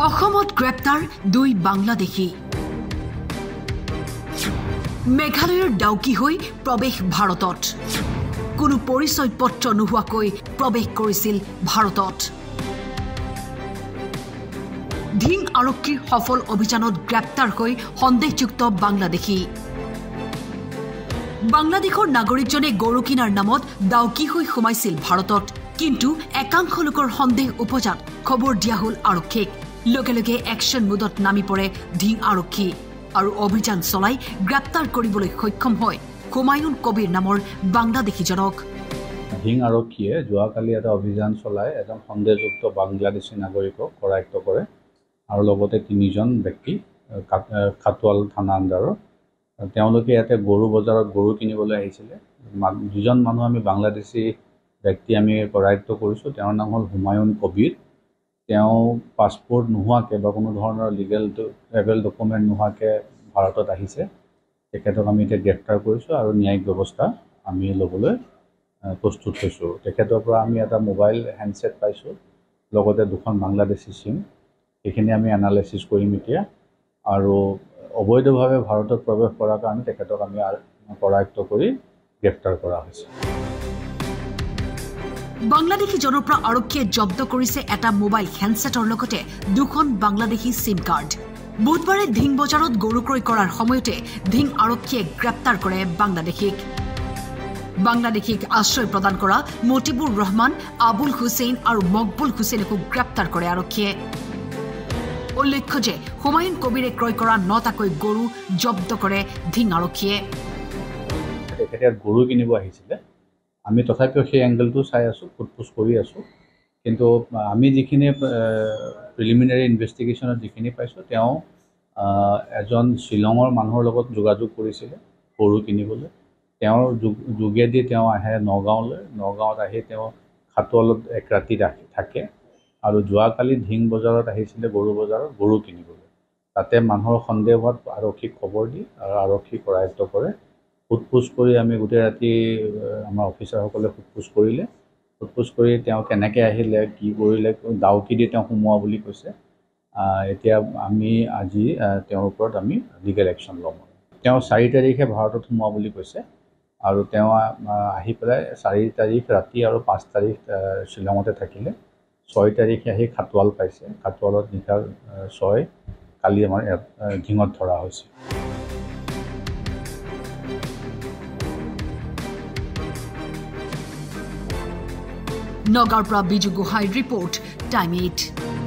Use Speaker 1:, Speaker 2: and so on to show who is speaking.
Speaker 1: অসমত গ্ৰেপ্তাৰ দুই বাংলাদেশী মেঘালয়ৰ ডাউকি হৈ প্ৰৱেশ ভাৰতত কোনো পৰিচয় পত্ৰ নোহোৱাকৈ প্ৰৱেশ কৰিছিল ভাৰতত ধিং আৰক্ষীৰ সফল অভিযানত গ্ৰেপ্তাৰ হৈ সন্দেহযুক্ত বাংলাদেশী বাংলাদেশৰ নাগৰিকজনে গৰু কিনাৰ নামত ডাউকি হৈ সোমাইছিল ভাৰতত কিন্তু একাংশ লোকৰ সন্দেহ উপজাত খবৰ দিয়া হল আৰক্ষীক লগে লগে একশন মুডত নামি পৰে ধিং আৰক্ষী আৰু অভিযান চলাই গ্ৰেপ্তাৰ কৰিবলৈ সক্ষম হয় হুমায়ুন কবিৰ নামৰ বাংলাদেশীজনক
Speaker 2: ধিং আৰক্ষীয়ে যোৱাকালি এটা অভিযান চলাই এজন সন্দেহযুক্ত বাংলাদেশী নাগৰিকক কৰায়ত্ব কৰে আৰু লগতে তিনিজন ব্যক্তি খাতৱাল থানা আণ্ডাৰৰ তেওঁলোকে ইয়াতে গৰু বজাৰত গৰু কিনিবলৈ আহিছিলে দুজন মানুহ আমি বাংলাদেশী ব্যক্তি আমি কৰায়ত্ব কৰিছোঁ তেওঁৰ নাম হ'ল হুমায়ুন কবিৰ তেওঁ পাছপোৰ্ট নোহোৱাকৈ বা কোনো ধৰণৰ লিগেল ট্ৰেভেল ডকুমেণ্ট নোহোৱাকৈ ভাৰতত আহিছে তেখেতক আমি এতিয়া গ্ৰেপ্তাৰ কৰিছোঁ আৰু ন্যায়িক ব্যৱস্থা আমি ল'বলৈ প্ৰস্তুত হৈছোঁ তেখেতৰ পৰা আমি এটা মোবাইল হেণ্ডছেট পাইছোঁ লগতে দুখন বাংলাদেশী চিম সেইখিনি আমি এনালাইচিছ কৰিম এতিয়া আৰু অবৈধভাৱে ভাৰতত প্ৰৱেশ কৰাৰ কাৰণে তেখেতক আমি কৰায়ত্ব কৰি গ্ৰেপ্তাৰ কৰা হৈছে
Speaker 1: বাংলাদেশী জনপ্ৰা আৰক্ষীয়ে জব্দ কৰিছে এটা মোবাইল হেণ্ডছেটৰ লগতে দুখন বাংলাদেশী সিম কাৰ্ড বুধবাৰে ধিং বজাৰত গৰু ক্ৰয় কৰাৰ সময়তে ধিং আৰক্ষীয়ে গ্ৰেপ্তাৰ কৰে বাংলাদেশীক আশ্ৰয় প্ৰদান কৰা মতিবুৰ ৰহমান আবুল হুছেইন আৰু মকবুল হুছেইনকো গ্ৰেপ্তাৰ কৰে আৰক্ষীয়ে উল্লেখ্য যে হুমায়ুন কবিৰে ক্ৰয় কৰা ৯টাকৈ গৰু জব্দ কৰে ধিং আৰক্ষীয়ে
Speaker 2: তেখেতে গৰু কিনিব আহিছিলে আমি তথাপিও সেই এংগলটো চাই আছোঁ ফুটপুছ কৰি আছোঁ কিন্তু আমি যিখিনি প্ৰিলিমিনাৰী ইনভেষ্টিগেশ্যনত যিখিনি পাইছোঁ তেওঁ এজন শ্বিলঙৰ মানুহৰ লগত যোগাযোগ কৰিছিলে গৰু কিনিবলৈ তেওঁৰ যোগেদি তেওঁ আহে নগাঁৱলৈ নগাঁৱত আহি তেওঁ খাতৱালত এক ৰাতি থাকে আৰু যোৱাকালি ধিং বজাৰত আহিছিলে গৰু বজাৰত গৰু কিনিবলৈ তাতে মানুহৰ সন্দেহ হোৱাত আৰক্ষীক খবৰ দি আৰু আৰক্ষী কৰায়ত্ব কৰে ফুটপুছ কৰি আমি গোটেই ৰাতি আমাৰ অফিচাৰসকলে ফুটপুছ কৰিলে ফুটপুছ কৰি তেওঁ কেনেকৈ আহিলে কি কৰিলে ডাউকি দি তেওঁ সোমোৱা বুলি কৈছে এতিয়া আমি আজি তেওঁৰ ওপৰত আমি লিগেল একশ্যন ল'ম তেওঁ 4 তাৰিখে ভাৰতত সোমোৱা বুলি কৈছে আৰু তেওঁ আহি পেলাই 4 তাৰিখ ৰাতি আৰু 5 তাৰিখ শ্বিলঙতে থাকিলে 6 তাৰিখে আহি খাতৱাল পাইছে খাতৱালত নিশা 6 কালি আমাৰ ধিঙত ধৰা হৈছে
Speaker 1: নগাঁৱৰ পৰা বিজু গোহাঁইৰ ৰিপৰ্ট টাইম 8